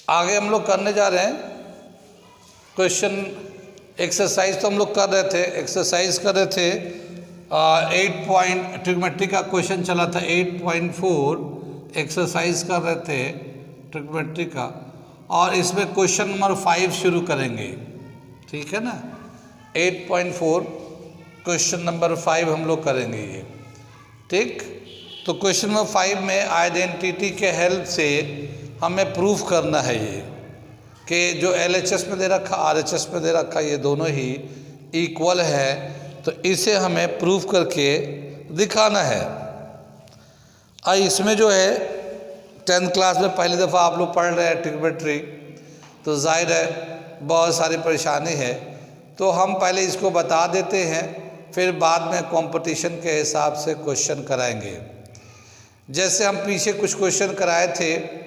आगे हम लोग करने जा रहे हैं क्वेश्चन एक्सरसाइज। तो हम लोग कर रहे थे, एक्सरसाइज कर रहे थे 8 पॉइंट ट्रिग्नोमेट्री का क्वेश्चन चला था 8.4 एक्सरसाइज कर रहे थे ट्रिग्नोमेट्री का, और इसमें क्वेश्चन नंबर 5 शुरू करेंगे। ठीक है ना, 8.4 क्वेश्चन नंबर 5 हम लोग करेंगे ये। ठीक, तो क्वेश्चन नंबर 5 में आइडेंटिटी के हेल्प से हमें प्रूफ करना है ये कि जो LHS में दे रखा RHS में दे रखा ये दोनों ही इक्वल है, तो इसे हमें प्रूफ करके दिखाना है। इसमें जो है 10th क्लास में पहली दफ़ा आप लोग पढ़ रहे हैं ट्रिग्नोमेट्री, तो जाहिर है बहुत सारी परेशानी है, तो हम पहले इसको बता देते हैं, फिर बाद में कंपटीशन के हिसाब से क्वेश्चन कराएंगे। जैसे हम पीछे कुछ क्वेश्चन कराए थे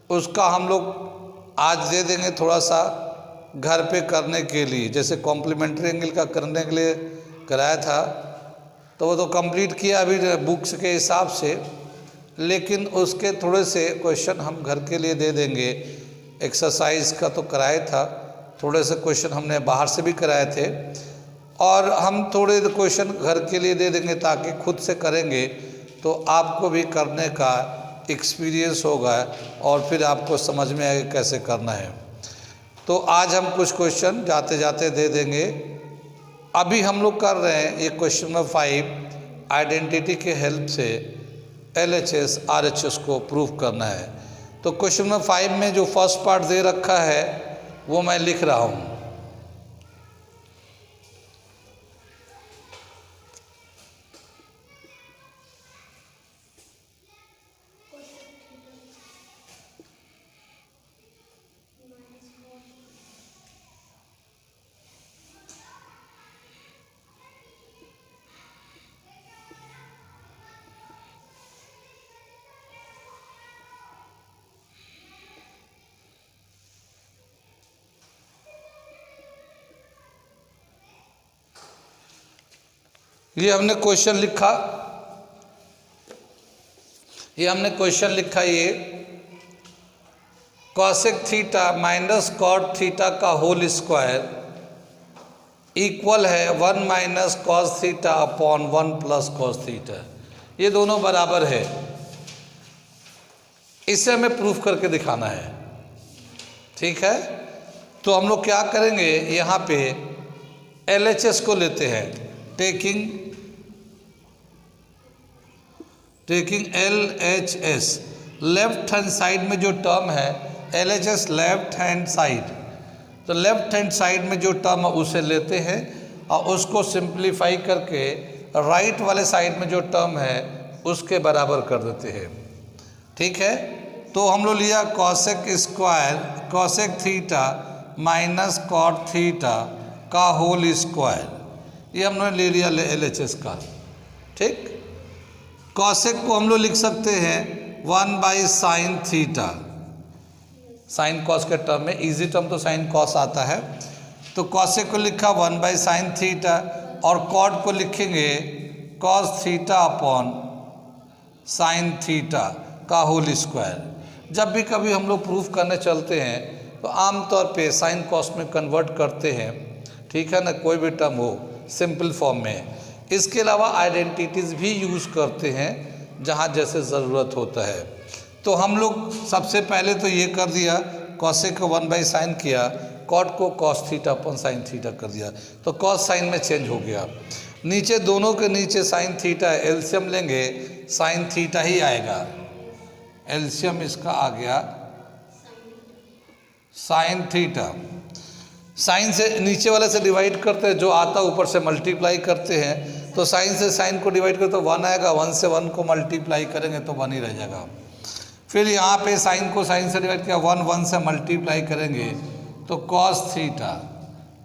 उसका हम लोग आज दे देंगे थोड़ा सा घर पे करने के लिए। जैसे कॉम्प्लीमेंट्री एंगल का करने के लिए कराया था तो वो तो कंप्लीट किया अभी बुक्स के हिसाब से, लेकिन उसके थोड़े से क्वेश्चन हम घर के लिए दे देंगे। एक्सरसाइज का तो कराया था, थोड़े से क्वेश्चन हमने बाहर से भी कराए थे, और हम थोड़े क्वेश्चन घर के लिए दे देंगे ताकि खुद से करेंगे तो आपको भी करने का एक्सपीरियंस होगा और फिर आपको समझ में आएगा कैसे करना है। तो आज हम कुछ क्वेश्चन जाते जाते दे देंगे। अभी हम लोग कर रहे हैं ये क्वेश्चन नंबर 5, आइडेंटिटी के हेल्प से LHS RHS को प्रूफ करना है। तो क्वेश्चन नंबर 5 में जो फर्स्ट पार्ट दे रखा है वो मैं लिख रहा हूँ। ये हमने क्वेश्चन लिखा, ये cosec theta minus cot theta का होल स्क्वायर इक्वल है 1 minus cos theta upon 1 plus cos theta. ये दोनों बराबर है, इसे हमें प्रूफ करके दिखाना है। ठीक है, तो हम लोग क्या करेंगे, यहाँ पे LHS को लेते हैं, taking LHS left hand side में जो टर्म है LHS लेफ्ट हैंड साइड, तो लेफ्ट हैंड साइड में जो टर्म है उसे लेते हैं और उसको सिंप्लीफाई करके राइट वाले साइड में जो टर्म है उसके बराबर कर देते हैं। ठीक है, तो हम लोग लिया cosec theta minus cot theta का होल स्क्वायर, ये हमने ले लिया LHS का। ठीक, कॉसेक को हम लोग लिख सकते हैं 1 by sine theta, sine cos के टर्म में, इजी टर्म तो साइन कॉस आता है, तो कॉसेक को लिखा 1 बाई साइन थीटा, और कॉट को लिखेंगे cos theta upon sine theta का होल स्क्वायर। जब भी कभी हम लोग प्रूफ करने चलते हैं तो आमतौर पे साइन कॉस में कन्वर्ट करते हैं। ठीक है ना, कोई भी टर्म हो सिंपल फॉर्म में। इसके अलावा आइडेंटिटीज़ भी यूज़ करते हैं जहाँ जैसे ज़रूरत होता है। तो हम लोग सबसे पहले तो ये कर दिया, कॉसेक को 1 बाई साइन किया, कॉट को कॉस थीटा अपन साइन थीटा कर दिया, तो कॉस साइन में चेंज हो गया। नीचे दोनों के नीचे साइन थीटा है, एलसीएम लेंगे साइन थीटा ही आएगा, एलसीएम इसका आ गया साइन थीटा। साइन से नीचे वाले से डिवाइड करते हैं, जो आता ऊपर से मल्टीप्लाई करते हैं, तो साइन से साइन को डिवाइड करते तो 1 आएगा, 1 से 1 को मल्टीप्लाई करेंगे तो 1 ही रह जाएगा। फिर यहाँ पे साइन को साइन से डिवाइड किया, 1 से मल्टीप्लाई करेंगे तो कॉस थीटा।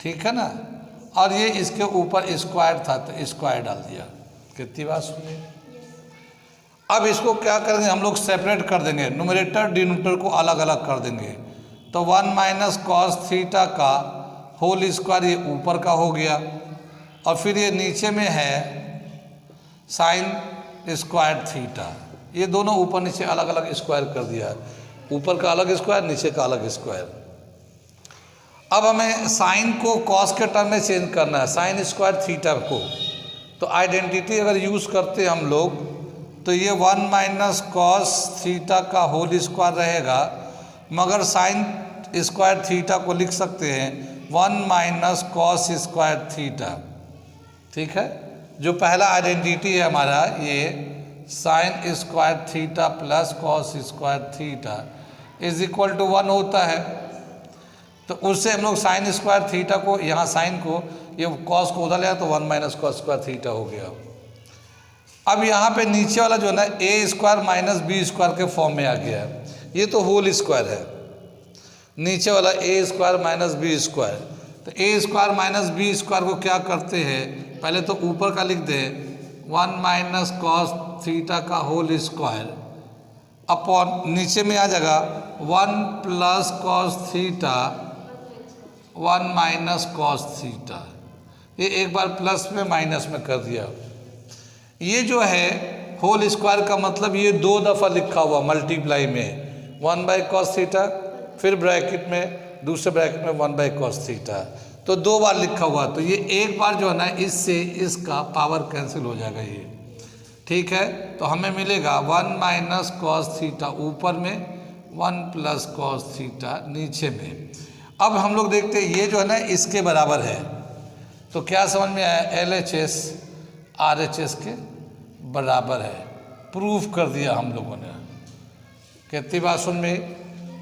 ठीक है ना, और ये इसके ऊपर स्क्वायर था तो स्क्वायर डाल दिया। कितनी बात सुनिए। अब इसको क्या करेंगे हम लोग, सेपरेट कर देंगे, न्यूमरेटर डिनोमिनेटर को अलग अलग कर देंगे। तो 1 माइनस कॉस थीटा का होल स्क्वायर ये ऊपर का हो गया, और फिर ये नीचे में है साइन स्क्वायर थीटा, ये दोनों ऊपर नीचे अलग अलग स्क्वायर कर दिया। ऊपर का अलग स्क्वायर, नीचे का अलग स्क्वायर। अब हमें साइन को कॉस के टर्म में चेंज करना है, साइन स्क्वायर थीटा को। तो आइडेंटिटी अगर यूज़ करते हम लोग तो ये 1 माइनस कॉस थीटा का होल स्क्वायर रहेगा, मगर साइन स्क्वायर थीटा को लिख सकते हैं 1 माइनस कॉस स्क्वायर थीटा। ठीक है, जो पहला आइडेंटिटी है हमारा ये sine square theta plus cos square theta is equal to 1 होता है। तो उससे हम लोग साइन स्क्वायर थीटा को, यहाँ साइन को, ये कॉस को उधर ले तो 1 माइनस कॉस स्क्वायर थीटा हो गया। अब यहाँ पे नीचे वाला जो है ना ए स्क्वायर माइनस बी स्क्वायर के फॉर्म में आ गया है, ये तो होल स्क्वायर है। नीचे वाला ए स्क्वायर माइनस बी स्क्वायर, तो ए स्क्वायर माइनस बी स्क्वायर को क्या करते हैं, पहले तो ऊपर का लिख दें 1 माइनस कॉस थीटा का होल स्क्वायर अपॉन नीचे में आ जाएगा 1 plus cos theta 1 minus cos theta. ये एक बार प्लस में माइनस में कर दिया। ये जो है होल स्क्वायर का मतलब ये 2 दफ़ा लिखा हुआ मल्टीप्लाई में 1 बाई कॉस थीटा, फिर ब्रैकेट में दूसरे ब्रैकेट में 1 बाई कॉस थीटा, तो 2 बार लिखा हुआ। तो ये एक बार जो है ना इससे इसका पावर कैंसिल हो जाएगा ये। ठीक है, तो हमें मिलेगा 1 माइनस कॉस थीटा ऊपर में, 1 प्लस कॉस थीटा नीचे में। अब हम लोग देखते हैं ये जो है ना इसके बराबर है, तो क्या समझ में आया, LHS RHS के बराबर है। प्रूफ कर दिया हम लोगों ने। कितनी बात सुन में,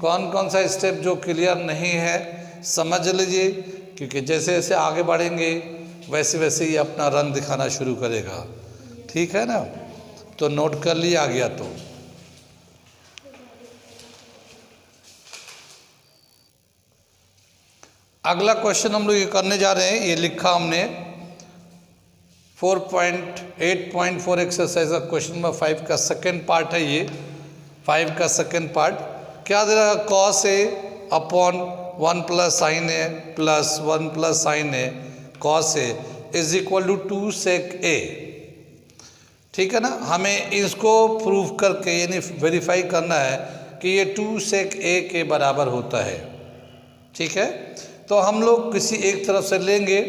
कौन कौन सा स्टेप जो क्लियर नहीं है समझ लीजिए, क्योंकि जैसे जैसे आगे बढ़ेंगे वैसे वैसे ही अपना रंग दिखाना शुरू करेगा। ठीक है ना, तो नोट कर लिया गया। तो अगला क्वेश्चन हम लोग ये करने जा रहे हैं, ये लिखा हमने 4.8.4 एक्सरसाइज का क्वेश्चन नंबर 5 का सेकेंड पार्ट है। ये 5 का सेकेंड पार्ट क्या दे रहा है, cos A upon 1 plus sine A plus 1 plus sine A cos A is equal to 2 sec A. ठीक है ना, हमें इसको प्रूव करके यानी वेरीफाई करना है कि ये 2 सेक ए के बराबर होता है। ठीक है, तो हम लोग किसी एक तरफ से लेंगे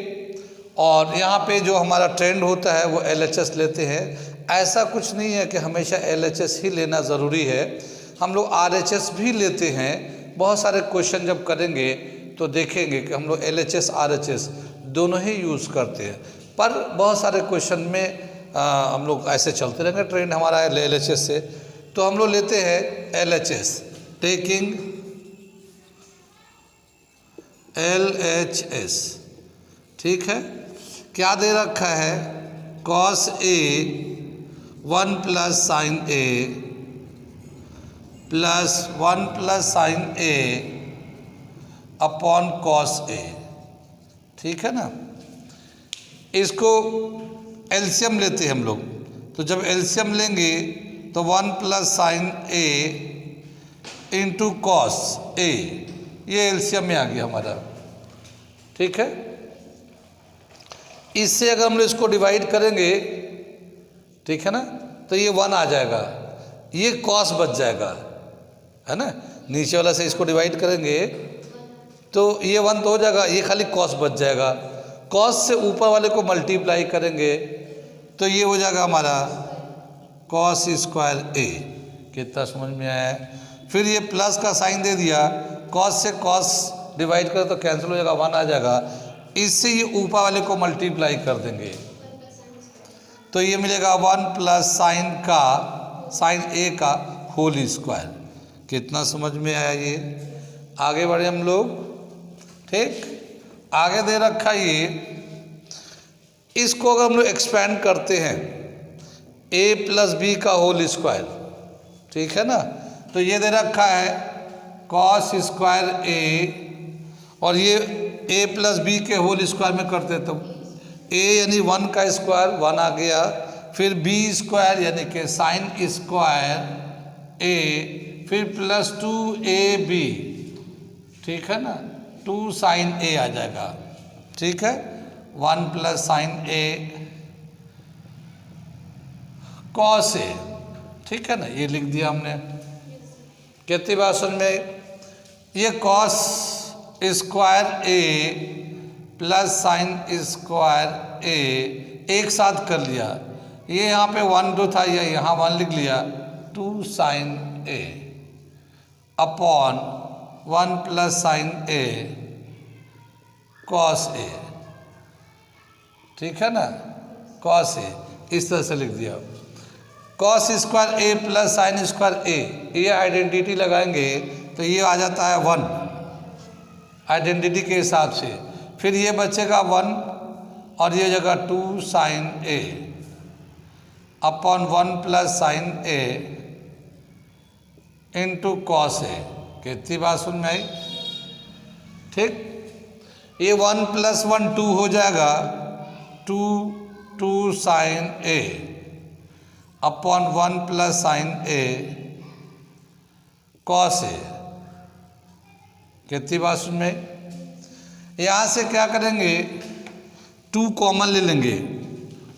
और यहाँ पे जो हमारा ट्रेंड होता है वो LHS लेते हैं। ऐसा कुछ नहीं है कि हमेशा LHS ही लेना ज़रूरी है, हम लोग RHS भी लेते हैं। बहुत सारे क्वेश्चन जब करेंगे तो देखेंगे कि हम लोग LHS RHS दोनों ही यूज़ करते हैं, पर बहुत सारे क्वेश्चन में हम लोग ऐसे चलते रहेंगे, ट्रेंड हमारा है LHS से, तो हम लोग लेते हैं LHS, टेकिंग LHS। ठीक है, क्या दे रखा है, cos A 1 plus sine A plus 1 plus sine A upon cos A. ठीक है ना, इसको एलसीएम लेते हैं हम लोग, तो जब एलसीएम लेंगे तो 1 plus sine A into cos A, ये एलसीएम में आ गया हमारा। ठीक है, इससे अगर हम लोग इसको डिवाइड करेंगे, ठीक है ना, तो ये 1 आ जाएगा, ये कॉस बच जाएगा, है ना। नीचे वाला से इसको डिवाइड करेंगे तो ये 1 तो हो जाएगा, ये खाली कॉस बच जाएगा। कॉस से ऊपर वाले को मल्टीप्लाई करेंगे तो ये हो जाएगा हमारा कॉस स्क्वायर ए। कितना समझ में आया। फिर ये प्लस का साइन दे दिया, कॉस से कॉस डिवाइड करें तो कैंसिल हो जाएगा, 1 आ जाएगा। इससे ये ऊपर वाले को मल्टीप्लाई कर देंगे तो ये मिलेगा 1 प्लस साइन ए का होल स्क्वायर। कितना समझ में आया ये। आगे बढ़े हम लोग। ठीक, आगे दे रखा ये, इसको अगर हम लोग एक्सपेंड करते हैं a प्लस बी का होल स्क्वायर, ठीक है ना, तो ये दे रखा है कॉस स्क्वायर a, और ये a प्लस बी के होल स्क्वायर में करते तो a यानी 1 का स्क्वायर 1 आ गया, फिर b स्क्वायर यानी कि साइन स्क्वायर a, फिर प्लस 2ab, ठीक है ना, 2 साइन a आ जाएगा। ठीक है, 1 plus sign a cos a, ठीक है ना, ये लिख दिया हमने। कितनी बात समझ में? ये कॉस स्क्वायर ए प्लस साइन स्क्वायर ए एक साथ कर लिया। ये यहाँ पे 1 2 था, या यहाँ 1 लिख लिया, 2 sign A upon 1 plus sine A cos A, ठीक है ना, कॉस ए, इस तरह से लिख दिया। कॉस स्क्वायर ए प्लस साइन स्क्वायर ए, ये आइडेंटिटी लगाएंगे तो ये आ जाता है 1 आइडेंटिटी के हिसाब से। फिर ये बचेगा 1 और ये जगह 2 sign A upon 1 plus sine A into cos A. कितनी बात सुन में आई? ठीक, ये 1 प्लस 1 2 हो जाएगा, 2 sign A upon 1 plus sine A cos ए। कितनी बात सुन में? यहाँ से क्या करेंगे, 2 कॉमन ले लेंगे,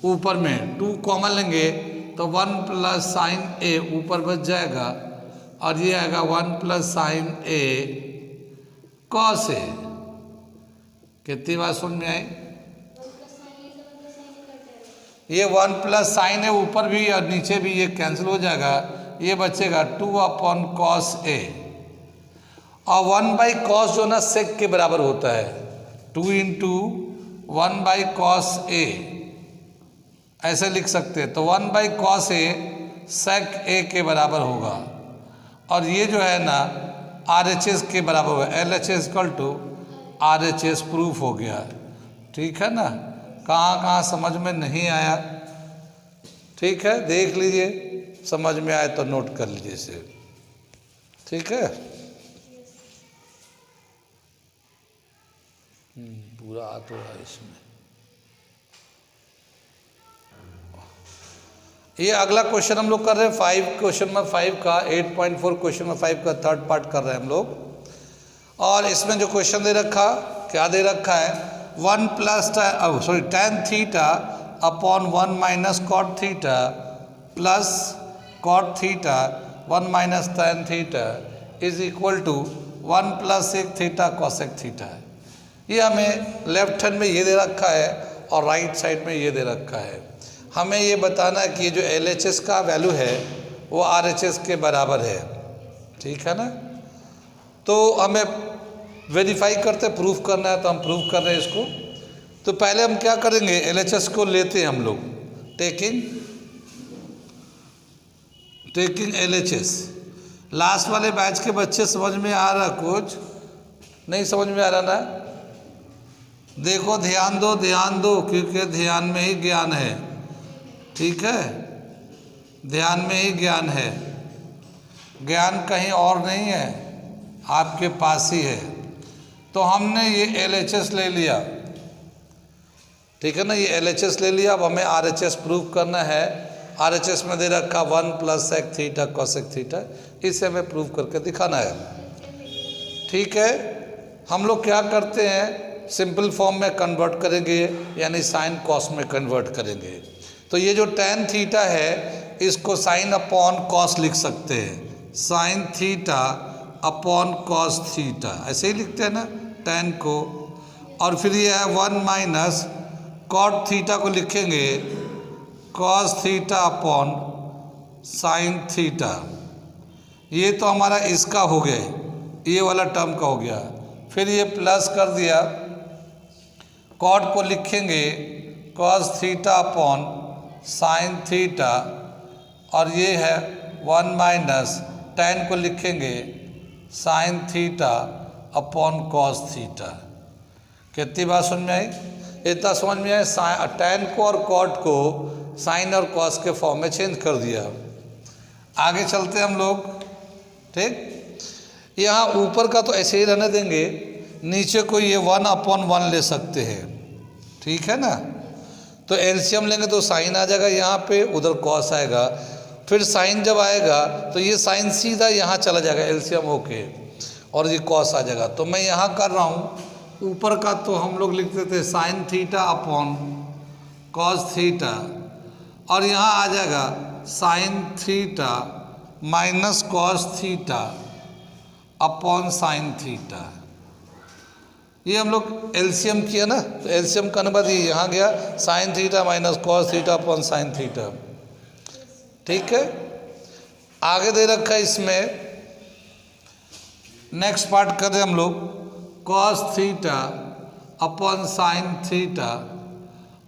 ऊपर में 2 कॉमन लेंगे तो 1 प्लस साइन ए ऊपर बच जाएगा और ये आएगा 1 प्लस साइन ए कॉस ए। कितनी बात सुन में आई? ये 1 प्लस साइन है ऊपर भी और नीचे भी, ये कैंसिल हो जाएगा, ये बचेगा 2 अपॉन कॉस ए और 1 बाई कॉस जो ना सेक के बराबर होता है, 2 इंटू 1 बाई कॉस ए, ऐसे लिख सकते हैं। तो 1 बाई कॉस ए सेक ए के बराबर होगा और ये जो है ना RHS के बराबर होगा, LHS equal to RHS proof हो गया। ठीक है ना, कहाँ कहाँ समझ में नहीं आया? ठीक है, देख लीजिए, समझ में आए तो नोट कर लीजिए इसे। ठीक है, पूरा हाथ हो रहा है इसमें। ये अगला क्वेश्चन हम लोग कर रहे हैं 5 क्वेश्चन में 5 का 8.4 क्वेश्चन में 5 का थर्ड पार्ट कर रहे हैं हम लोग। और इसमें जो क्वेश्चन दे रखा, क्या दे रखा है, 1 plus tan theta upon 1 minus cot theta plus cot theta 1 minus tan theta is equal to 1 plus sec theta cosec theta है। ये हमें लेफ्ट हैंड में ये दे रखा है और राइट साइड में ये दे रखा है। हमें ये बताना है कि ये जो LHS का वैल्यू है वो RHS के बराबर है। ठीक है ना, तो हमें वेरीफाई करते, प्रूफ करना है, तो हम प्रूफ कर रहे हैं इसको। तो पहले हम क्या करेंगे, LHS को लेते हैं हम लोग, टेकिंग LHS। लास्ट वाले बैच के बच्चे समझ में आ रहा, कुछ नहीं समझ में आ रहा ना? देखो, ध्यान दो क्योंकि ध्यान में ही ज्ञान है। ठीक है, ध्यान में ही ज्ञान है, ज्ञान कहीं और नहीं है, आपके पास ही है। तो हमने ये LHS ले लिया, ठीक है ना, ये LHS ले लिया। अब हमें RHS प्रूफ करना है। RHS में दे रखा 1 plus sec theta cosec theta, इसे हमें प्रूफ करके दिखाना है। ठीक है, हम लोग क्या करते हैं, सिंपल फॉर्म में कन्वर्ट करेंगे, यानी साइन कॉस में कन्वर्ट करेंगे। तो ये जो tan थीटा है इसको साइन अपॉन कॉस लिख सकते हैं, sign theta upon cos theta, ऐसे ही लिखते हैं ना tan को। और फिर ये है 1 माइनस कॉट थीटा को लिखेंगे cos theta upon sine theta. ये तो हमारा इसका हो गया, ये वाला टर्म का हो गया। फिर ये प्लस कर दिया, कॉट को लिखेंगे cos theta upon sine theta और ये है 1 माइनस tan को लिखेंगे sign theta upon cos theta. कितनी बात समझ में आई? इतना समझ में आया, tan को और कॉट को साइन और कॉस के फॉर्म में चेंज कर दिया। आगे चलते हम लोग। ठीक, यहाँ ऊपर का तो ऐसे ही रहने देंगे, नीचे को ये 1 अपॉन 1 ले सकते हैं। ठीक है ना, तो एलसीएम लेंगे तो साइन आ जाएगा यहाँ पे, उधर कॉस आएगा। फिर साइन जब आएगा तो ये साइन सीधा यहाँ चला जाएगा एलसीएम होके और ये कॉस आ जाएगा। तो मैं यहाँ कर रहा हूँ, ऊपर का तो हम लोग लिखते थे sign theta upon cos theta और यहाँ आ जाएगा sine theta minus cos theta upon sine theta. ये हम लोग एलसीएम किया ना, तो एलसीएम करने बाद ये यहाँ गया sine theta minus cos theta upon sine theta. ठीक है, आगे दे रखा है इसमें, नेक्स्ट पार्ट कर रहे हम लोग, cos theta upon sine theta.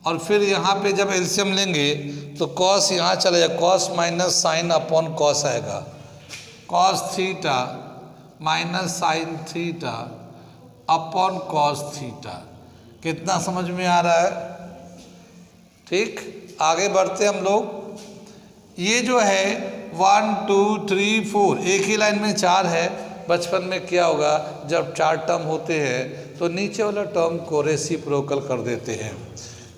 और फिर यहाँ पे जब एलसीएम लेंगे तो कॉस यहाँ चला जाए, cos minus sine upon cos आएगा, cos theta minus sine theta upon cos theta. कितना समझ में आ रहा है? ठीक, आगे बढ़ते हम लोग। ये जो है 1 2 3 4 एक ही लाइन में 4 है। बचपन में क्या होगा, जब 4 टर्म होते हैं तो नीचे वाला टर्म को रेसिप्रोकल कर देते हैं।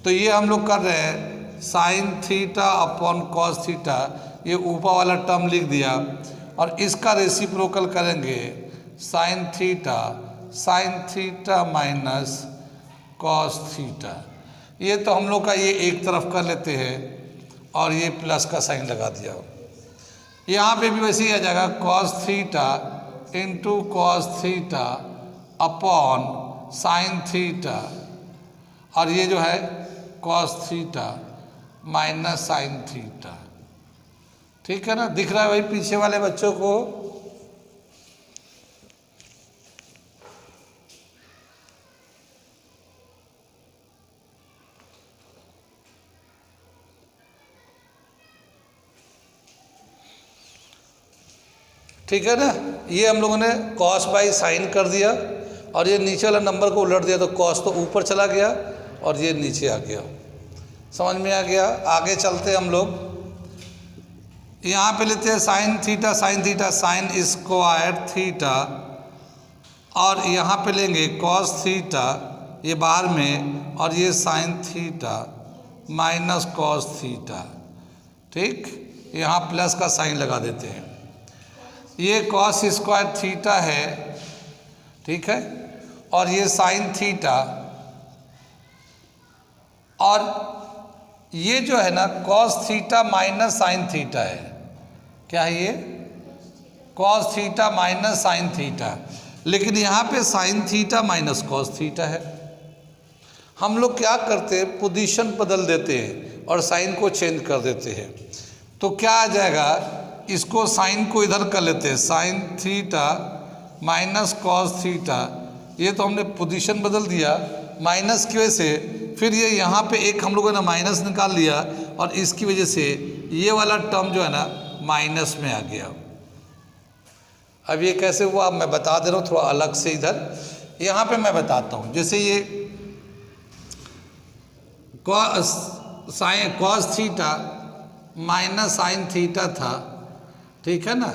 तो ये हम लोग कर रहे हैं sign theta upon cos theta, ये ऊपर वाला टर्म लिख दिया और इसका रेसिप्रोकल करेंगे sine theta minus cos theta. ये तो हम लोग का ये एक तरफ कर लेते हैं और ये प्लस का साइन लगा दिया। यहाँ पे भी वैसे ही आ जाएगा cos theta into cos theta upon sine theta, और ये जो है cos theta minus sine theta. ठीक है ना, दिख रहा है भाई पीछे वाले बच्चों को? ठीक है ना, ये हम लोगों ने कॉस बाई साइन कर दिया और ये नीचे वाला नंबर को उलट दिया तो कॉस तो ऊपर चला गया और ये नीचे आ गया। समझ में आ गया? आगे चलते हम लोग, यहाँ पे लेते हैं sine theta sine square theta, और यहाँ पे लेंगे कॉस थीटा ये बाहर में, और ये sine theta minus cos theta. ठीक, यहाँ प्लस का साइन लगा देते हैं। ये कॉस स्क्वायर थीटा है, ठीक है, और ये साइन थीटा, और ये जो है ना cos theta minus sine theta है। क्या है ये? Cos theta minus sine theta, लेकिन यहाँ पे sine theta minus cos theta है। हम लोग क्या करते हैं, पोजीशन बदल देते हैं और साइन को चेंज कर देते हैं। तो क्या आ जाएगा, इसको साइन को इधर कर लेते हैं, sine theta minus cos theta. ये तो हमने पोजीशन बदल दिया माइनस की वजह से, फिर ये यहाँ पे एक हम लोगों ने माइनस निकाल लिया और इसकी वजह से ये वाला टर्म जो है ना माइनस में आ गया। अब ये कैसे हुआ मैं बता दे रहा हूँ थोड़ा अलग से। इधर यहाँ पे मैं बताता हूँ, जैसे ये cos theta minus sine theta था, ठीक है ना।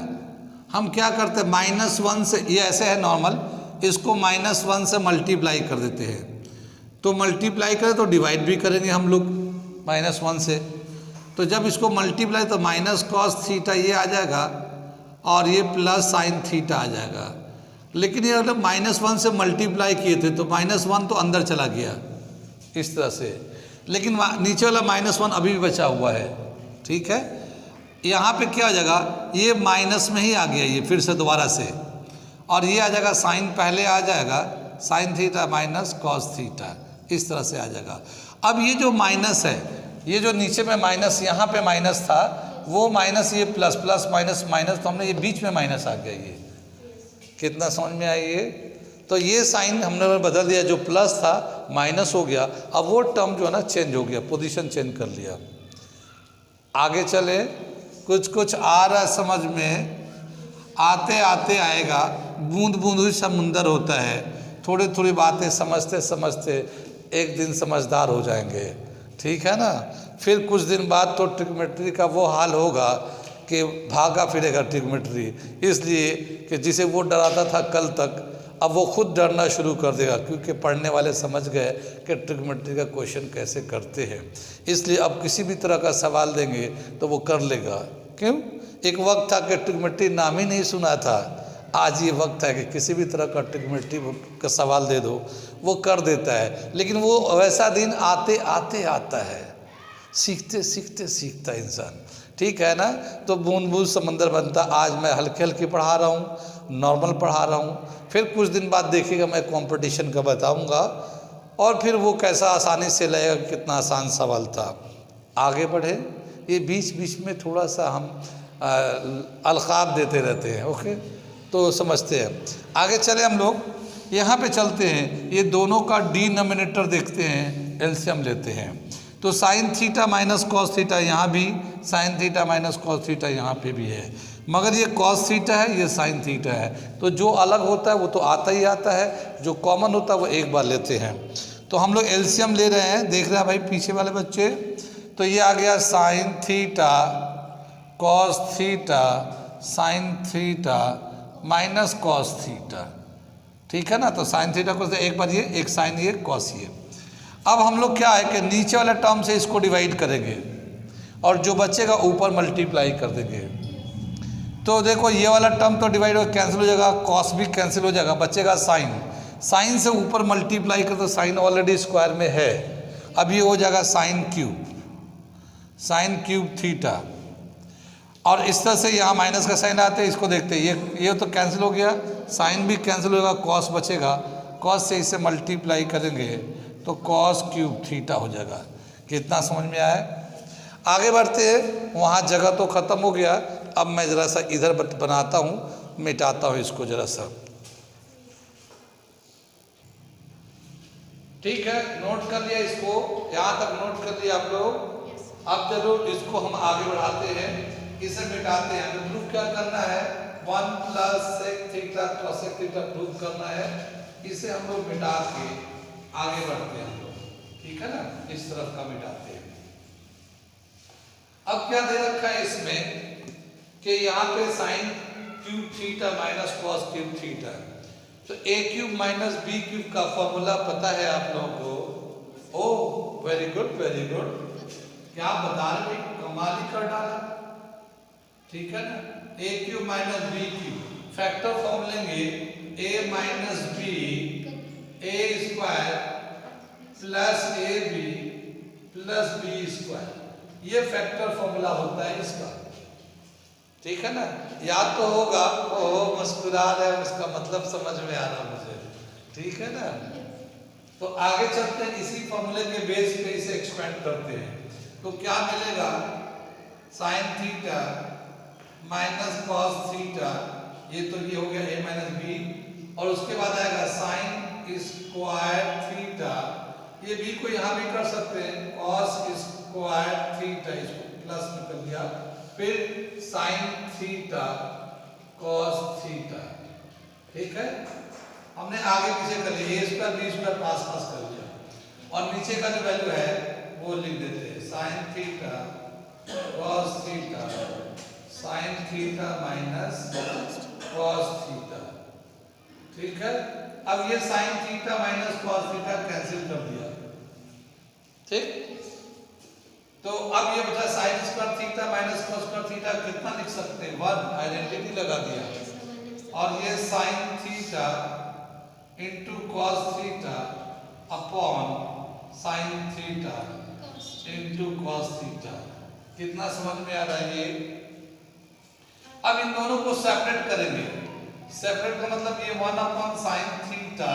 हम क्या करते हैं, -1 से, ये ऐसे है नॉर्मल, इसको -1 से मल्टीप्लाई कर देते हैं। तो मल्टीप्लाई करें तो डिवाइड भी करेंगे हम लोग -1 से। तो जब इसको मल्टीप्लाई तो माइनस कॉस थीटा ये आ जाएगा और ये प्लस साइन थीटा आ जाएगा। लेकिन ये मतलब -1 से मल्टीप्लाई किए थे तो -1 तो अंदर चला गया इस तरह से, लेकिन नीचे वाला -1 अभी भी बचा हुआ है। ठीक है, यहाँ पे क्या हो जाएगा, ये माइनस में ही आ गया ये फिर से दोबारा से, और ये आ जाएगा साइन पहले आ जाएगा sine theta minus cos theta, इस तरह से आ जाएगा। अब ये जो माइनस है, ये जो नीचे में माइनस, यहाँ पे माइनस था वो माइनस, ये प्लस प्लस माइनस माइनस, तो हमने ये बीच में माइनस आ गया। ये कितना समझ में आई ये? तो ये साइन हमने बदल दिया, जो प्लस था माइनस हो गया। अब वो टर्म जो है ना चेंज हो गया, पोजीशन चेंज कर लिया। आगे चले, कुछ कुछ आ रहा समझ में, आते आते आएगा। बूंद बूंद ही समुंदर होता है, थोड़ी थोड़ी बातें समझते समझते एक दिन समझदार हो जाएंगे। ठीक है ना। फिर कुछ दिन बाद तो ट्रिग्नोमेट्री का वो हाल होगा कि भागा फिरेगा ट्रिग्नोमेट्री, इसलिए कि जिसे वो डराता था कल तक, अब वो खुद डरना शुरू कर देगा, क्योंकि पढ़ने वाले समझ गए कि ट्रिग्नोमेट्री का क्वेश्चन कैसे करते हैं। इसलिए अब किसी भी तरह का सवाल देंगे तो वो कर लेगा। क्यों? एक वक्त था कि ट्रिग्नोमेट्री नाम ही नहीं सुना था, आज ये वक्त है कि किसी भी तरह का ट्रिग्नोमेट्री का सवाल दे दो वो कर देता है। लेकिन वो वैसा दिन आते आते आता है, सीखते सीखते सीखता इंसान। ठीक है ना। तो बूंद बूंद समंदर बनता। आज मैं हल्के हल्के पढ़ा रहा हूँ, नॉर्मल पढ़ा रहा हूँ। फिर कुछ दिन बाद देखिएगा मैं कंपटीशन का बताऊँगा और फिर वो कैसा आसानी से लगेगा, कितना आसान सवाल था। आगे बढ़े, ये बीच बीच में थोड़ा सा हम अलकाब देते रहते हैं, ओके, तो समझते हैं। आगे चले हम लोग, यहाँ पे चलते हैं, ये दोनों का डिनोमिनेटर देखते हैं, एलसीएम लेते हैं। तो sine theta minus cos theta यहाँ भी, sine theta minus cos theta यहाँ पे भी है, मगर ये कॉस थीटा है, ये साइन थीटा है, तो जो अलग होता है वो तो आता ही आता है, जो कॉमन होता है वो एक बार लेते हैं। तो हम लोग एलसीएम ले रहे हैं, देख रहे हैं भाई पीछे वाले बच्चे, तो ये आ गया sine theta cos theta sine theta minus cos theta, ठीक है ना। तो साइन थीटा को एक बार ये, एक साइन ये, कॉस ये। अब हम लोग क्या है कि नीचे वाले टर्म से इसको डिवाइड करेंगे और जो बचेगा ऊपर मल्टीप्लाई कर देंगे। तो देखो ये वाला टर्म तो डिवाइड हो कैंसिल हो जाएगा, कॉस भी कैंसिल हो जाएगा, बचेगा साइन। साइन से ऊपर मल्टीप्लाई कर, तो साइन ऑलरेडी स्क्वायर में है, अब ये हो जाएगा साइन क्यूब थीटा। और इस तरह से यहाँ माइनस का साइन आते हैं, इसको देखते हैं, ये तो कैंसिल हो गया, साइन भी कैंसिल होगा, कॉस बचेगा, कॉस से इसे मल्टीप्लाई करेंगे तो कॉस क्यूब थीटा हो जाएगा। कितना समझ में आया? आगे बढ़ते हैं, वहाँ जगह तो ख़त्म हो गया, अब मैं ज़रा सा इधर बनाता हूँ, मिटाता हूँ इसको ज़रा सा, ठीक है। नोट कर लिया इसको, यहाँ तक नोट कर लिया आप लोग। अब चलो इसको हम आगे बढ़ाते हैं, इसे मिटाते हैं। हमें प्रूफ क्या करना है, 1 plus sec theta cosec theta proof करना है। इसे हम लोग मिटा के आगे बढ़ते हैं हम लोग, ठीक है ना, इस तरफ का मिटाते हैं। अब क्या दे रखा है इसमें कि यहाँ पे sine cube theta minus cos cube theta, तो ए क्यूब माइनस बी क्यूब का फॉर्मूला पता है आप लोगों को? Oh very good very good, क्या आप बता रहे हैं, कमाल ही कर डाला, ठीक है ना। A cube minus B cube, factor form लेंगे, A minus B A square plus A B plus B square, ये फैक्टर फॉर्मूला होता है इसका, ठीक है ना। याद तो होगा, ओह मुस्कुरा रहे हैं, उसका मतलब समझ में आ रहा मुझे, ठीक है ना। तो आगे चलते हैं, इसी फॉर्मूले के बेस पे इसे एक्सपेंड करते हैं, तो क्या मिलेगा, sine theta minus cos theta, ये तो ये हो गया ए माइनस बी, और उसके बाद आएगा साइन स्क्वायर थीटा, ये बी को यहाँ भी कर सकते हैं, कॉस स्क्वायर थीटा, इसको प्लस में कर दिया, फिर साइन थीटा कॉस थीटा, ठीक है। हमने आगे पीछे कर लिया, ए स्क्वायर बी स्क्वायर पास पास कर लिया, और नीचे का जो वैल्यू है वो लिख देते हैं, sine theta cos theta sine theta minus cos theta, ठीक है। अब ये sine theta minus cos theta cancel कर दिया, ठीक। तो अब ये बचा sign square theta minus cos square theta, कितना लिख सकते हैं, 1, आइडेंटिटी लगा दिया, और ये sine theta into cos theta upon sine theta into cos theta, कितना समझ में आ रहा है ये। अब इन दोनों को सेपरेट करेंगे, सेपरेट का मतलब ये 1 upon sine theta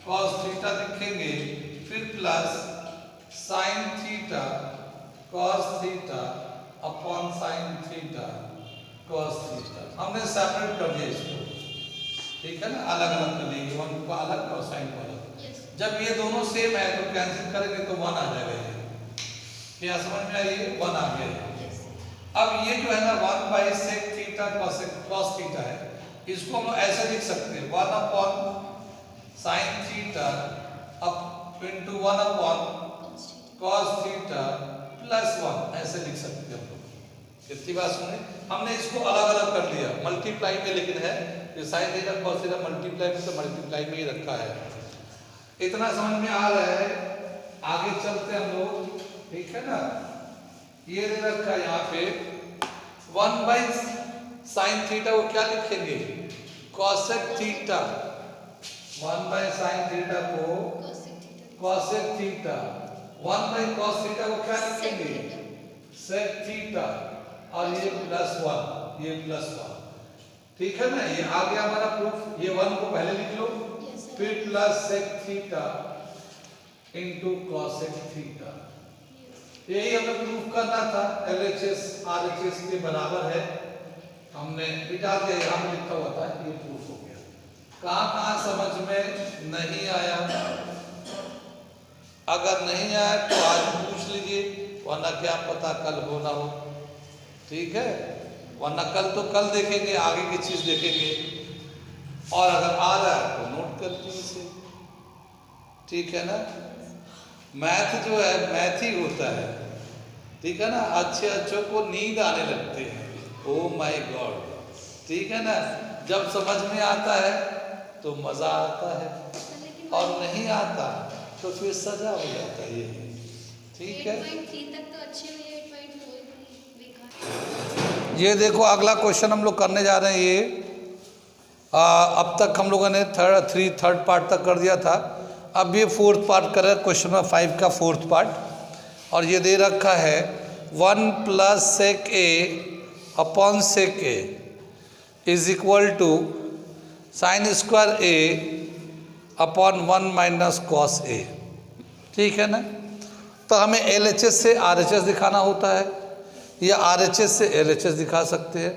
cos theta लिखेंगे, फिर plus sine theta cos theta upon sine theta cos theta, हमने सेपरेट कर दिया इसको, ठीक है ना, अलग अलग कर लेंगे, 1 को अलग और साइन को अलग। जब ये दोनों सेम है तो कैंसिल करेंगे तो 1 आ जाएगा, ये क्या समझ में आई, 1 आ गया। अब ये जो है ना 1 by sec theta cos theta है, इसको हम ऐसे लिख सकते हैं, 1 upon sine theta up into 1 upon cos theta plus 1, ऐसे लिख सकते हैं हम लोग। कितनी बात सुने, हमने इसको अलग अलग कर लिया, मल्टीप्लाई में लेकिन है, ये sine theta cos theta multiply में, तो मल्टीप्लाई में ही रखा है, इतना समझ में आ रहा है। आगे चलते हैं हम लोग, ठीक है ना। ये दे रखा है यहाँ पे 1 बाई साइन थीटा को क्या लिखेंगे, cosec theta, 1 by sine theta को cosec theta, 1 by cos theta को क्या लिखेंगे, सेक थीटा, और ये प्लस 1, ये प्लस 1, ठीक है ना, ये आ गया हमारा प्रूफ। ये 1 को पहले लिख लो, फिर plus sec theta into cosec theta. यही हमें प्रूफ करना था, LHS RHS के बराबर है। हमने मिटा दिया, यहाँ में लिखा हुआ था, ये प्रूफ हो गया। कहाँ समझ में नहीं आया? अगर नहीं आया तो आज पूछ लीजिए, वरना क्या पता कल हो ना हो। ठीक है, वरना कल तो कल देखेंगे, आगे की चीज देखेंगे। और अगर आ रहा है तो नोट कर लीजिए, ठीक है ना। मैथ जो है मैथ ही होता है, ठीक है ना। अच्छों को नींद आने लगती है, ओ माय गॉड, ठीक है ना। जब समझ में आता है तो मजा आता है, और नहीं आता तो फिर सजा हो जाता है। ये ठीक है। 8.3 तक तो अच्छे हुए, 8.4 बेकार। ये देखो अगला क्वेश्चन हम लोग करने जा रहे हैं। ये अब तक हम लोगों ने थर्ड पार्ट तक कर दिया था। अब ये फोर्थ पार्ट कर रहे हैं, क्वेश्चन नंबर 5 का फोर्थ पार्ट। और ये दे रखा है 1 plus sec A upon sec A is equal to sine square A upon 1 minus cos A. ठीक है ना। तो हमें LHS से RHS दिखाना होता है, या RHS से LHS दिखा सकते हैं,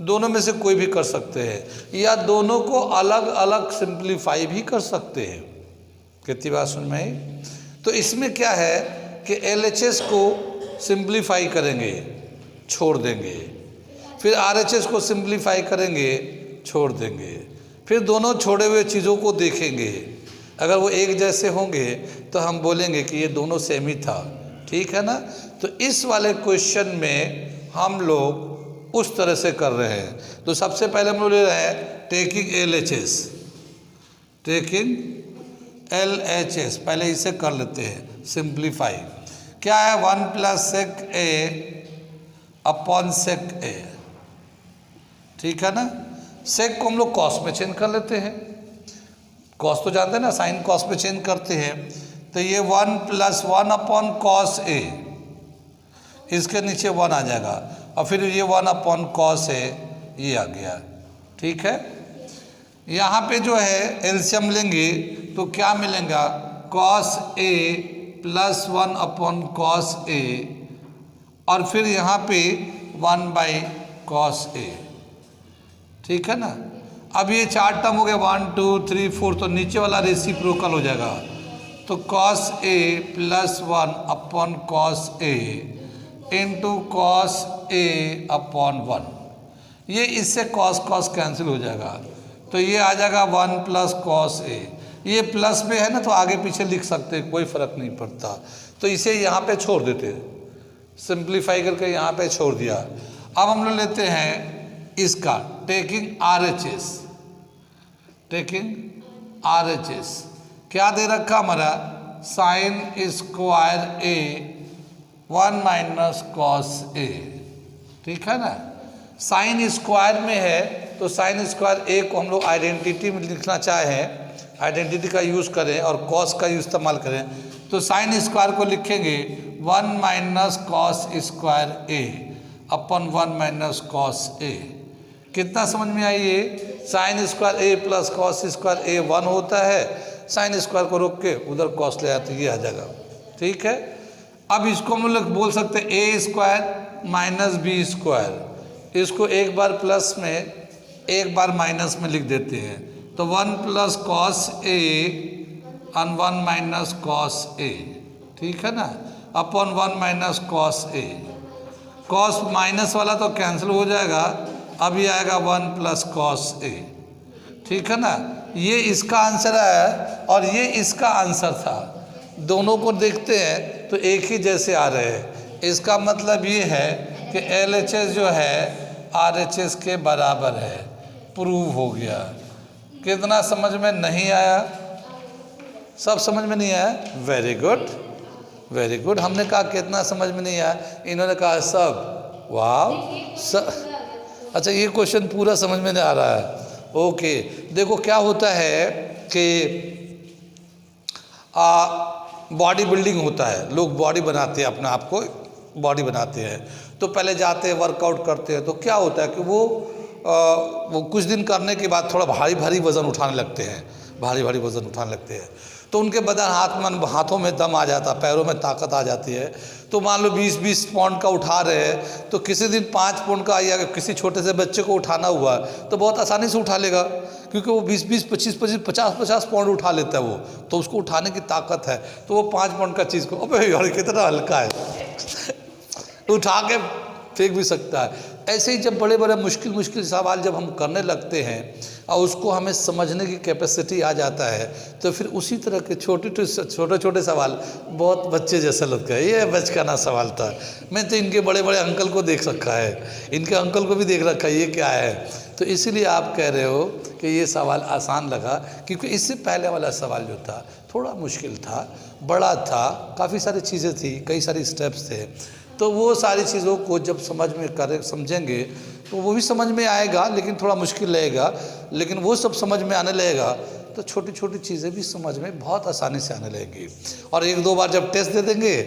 दोनों में से कोई भी कर सकते हैं, या दोनों को अलग अलग सिंप्लीफाई भी कर सकते हैं। कितनी बात सुन में आई? तो इसमें क्या है कि LHS को सिंप्लीफाई करेंगे, छोड़ देंगे, फिर RHS को सिंप्लीफाई करेंगे, छोड़ देंगे, फिर दोनों छोड़े हुए चीज़ों को देखेंगे। अगर वो एक जैसे होंगे तो हम बोलेंगे कि ये दोनों सेम ही था। ठीक है ना। तो इस वाले क्वेश्चन में हम लोग उस तरह से कर रहे हैं। तो सबसे पहले हम लोग ले रहे हैं टेकिंग LHS, टेकिंग LHS। पहले इसे कर लेते हैं सिंप्लीफाई। क्या है? 1 plus sec A upon sec A. ठीक है ना। सेक को हम लोग कॉस में चेंज कर लेते हैं। कॉस तो जानते हैं ना, साइन कॉस में चेंज करते हैं। तो ये 1 प्लस 1 अपॉन कॉस ए, इसके नीचे 1 आ जाएगा, और फिर ये 1 अपॉन कॉस ए, ये आ गया। ठीक है। यहाँ पे जो है एलसीएम लेंगे तो क्या मिलेगा? Cos A plus 1 upon cos A, और फिर यहाँ पे 1 बाई कॉस ए। ठीक है ना। अब ये 4 टर्म हो गया, 1 2 3 4, तो नीचे वाला रेसिप्रोकल हो जाएगा। तो cos A plus 1 upon cos A into cos A upon 1। ये इससे कॉस कॉस कैंसिल हो जाएगा, तो ये आ जाएगा 1 प्लस कॉस ए। ये प्लस में है ना, तो आगे पीछे लिख सकते हैं, कोई फर्क नहीं पड़ता। तो इसे यहाँ पे छोड़ देते हैं, सिंप्लीफाई करके यहाँ पे छोड़ दिया। अब हम लोग लेते हैं इसका टेकिंग RHS, टेकिंग RHS। क्या दे रखा हमारा? Sign square A 1 minus cos A. ठीक है ना। साइन स्क्वायर में है तो साइन स्क्वायर ए को हम लोग आइडेंटिटी में लिखना चाहें, आइडेंटिटी का यूज़ करें और कॉस का इस्तेमाल करें, तो साइन स्क्वायर को लिखेंगे 1 माइनस कॉस स्क्वायर ए अपन 1 माइनस कॉस ए। कितना समझ में आई? ये साइन स्क्वायर ए प्लस कॉस स्क्वायर ए 1 होता है, साइन स्क्वायर को रोक के उधर कॉस ले आते, ये आ जाएगा। ठीक है। अब इसको हम लोग बोल सकते हैं ए स्क्वायर माइनस बी स्क्वायर। इसको एक बार प्लस में एक बार माइनस में लिख देते हैं, तो 1 प्लस कॉस ए और 1 माइनस कॉस ए। ठीक है ना। अपॉन 1 माइनस कॉस ए। कॉस माइनस वाला तो कैंसिल हो जाएगा, अब ये आएगा 1 प्लस कॉस ए। ठीक है ना। ये इसका आंसर है और ये इसका आंसर था। दोनों को देखते हैं तो एक ही जैसे आ रहे हैं। इसका मतलब ये है कि LHS जो है RHS के बराबर है। प्रूव हो गया। कितना समझ में नहीं आया? सब समझ में नहीं आया? Very good, very good. हमने कहा कितना समझ में नहीं आया, इन्होंने कहा सब। वाह। अच्छा, ये क्वेश्चन पूरा समझ में नहीं आ रहा है। ओके। देखो क्या होता है कि बॉडी बिल्डिंग होता है, लोग बॉडी बनाते हैं, अपने आप को बॉडी बनाते हैं। तो पहले जाते हैं, वर्कआउट करते हैं, तो क्या होता है कि वो वो कुछ दिन करने के बाद थोड़ा भारी भारी वज़न उठाने लगते हैं, भारी भारी वज़न उठाने लगते हैं, तो उनके बदन हाथों में दम आ जाता, पैरों में ताकत आ जाती है। तो मान लो 20-20 पाउंड का उठा रहे हैं, तो किसी दिन 5 पाउंड का या किसी छोटे से बच्चे को उठाना हुआ तो बहुत आसानी से उठा लेगा, क्योंकि वो 20-20, 25-25, 50-50 पाउंड उठा लेता है वो, तो उसको उठाने की ताकत है। तो वो 5 पाउंड का चीज़ को, अबे यार कितना हल्का है, उठा के फेंक भी सकता है। ऐसे ही जब बड़े बड़े मुश्किल सवाल जब हम करने लगते हैं और उसको हमें समझने की कैपेसिटी आ जाता है, तो फिर उसी तरह के छोटे छोटे सवाल बहुत बच्चे जैसा लगता है। ये बचकाना सवाल था, मैं तो इनके बड़े बड़े अंकल को देख रखा है, इनके अंकल को भी देख रखा है, ये क्या है। तो इसीलिए आप कह रहे हो कि ये सवाल आसान लगा, क्योंकि इससे पहले वाला सवाल जो था थोड़ा मुश्किल था, बड़ा था, काफ़ी सारी चीज़ें थी, कई सारे स्टेप्स थे। तो वो सारी चीज़ों को जब समझेंगे तो वो भी समझ में आएगा, लेकिन थोड़ा मुश्किल लगेगा। लेकिन वो सब समझ में आने लगेगा तो छोटी छोटी चीज़ें भी समझ में बहुत आसानी से आने लगेंगी। और 1-2 बार जब टेस्ट दे देंगे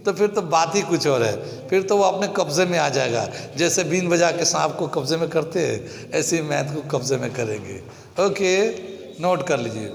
तो फिर तो बात ही कुछ और है, फिर तो वो अपने कब्जे में आ जाएगा। जैसे बीन बजा के सांप को कब्जे में करते हैं, ऐसे ही मैथ को कब्जे में करेंगे। ओके, नोट कर लीजिए।